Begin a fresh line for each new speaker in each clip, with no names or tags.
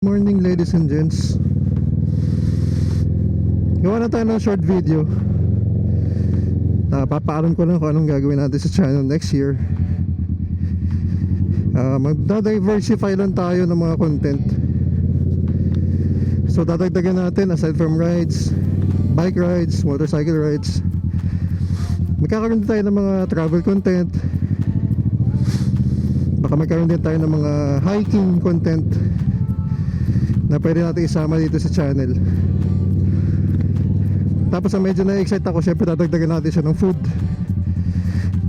Morning ladies and gents. Gawa na tayo ng short video. Papaalam ko lang kung anong gagawin natin sa channel next year. Magda-diversify lang tayo ng mga content. So dadagdagan natin, aside from rides, bike rides, motorcycle rides, magkakaroon din tayo ng mga travel content. Baka magkaroon din tayo ng mga hiking content na pwede natin isama dito sa channel. Tapos ang medyo na-excite ako, syempre dadagdagan natin siya ng food,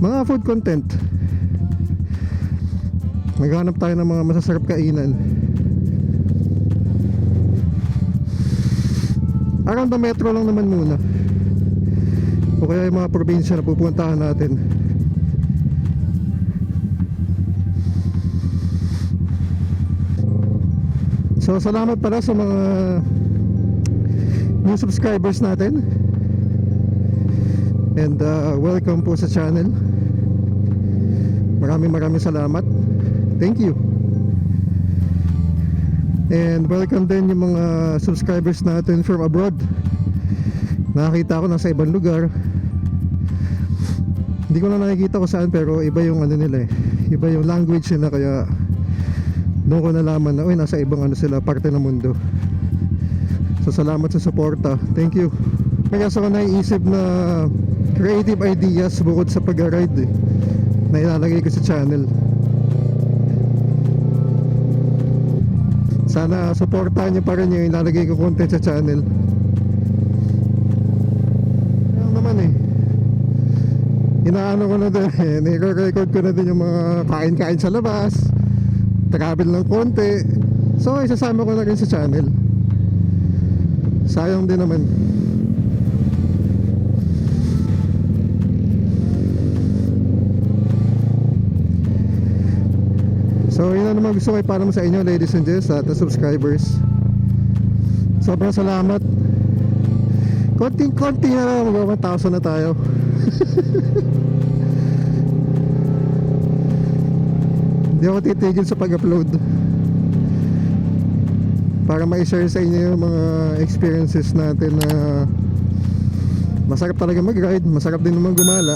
mga food content. Maghanap tayo ng mga masasarap kainan around the metro lang naman muna, o kaya yung mga probinsya na pupuntahan natin. So salamat pala sa mga new subscribers natin. And welcome po sa channel. Maraming salamat. Thank you. And welcome din yung mga subscribers natin from abroad. Nakakita ko nasa ibang lugar. Hindi ko na nakikita ko saan, pero iba yung ano nila eh. Iba yung language nila, kaya doon ko nalaman na nasa ibang sila, parte ng mundo. So salamat sa suporta. Thank you. May kaso ko naiisip na creative ideas bukod sa pag-ride na ilalagay ko sa channel. Sana suportahan nyo pa rin yung ilalagay ko content sa channel. Kaya naman inaano ko na din nire-record ko na din yung mga kain-kain sa labas, travel ng konti. So isasama ko na rin sa channel. Sayang din naman. So yun na naman gusto ko ipaalam sa inyo, ladies and gents, at subscribers. Sobrang salamat. Konting-konti na lang, mag 1,000 na tayo. Hindi ako titigil sa pag-upload para ma-share sa inyo yung mga experiences natin na masarap talaga mag-ride, masarap din naman gumala.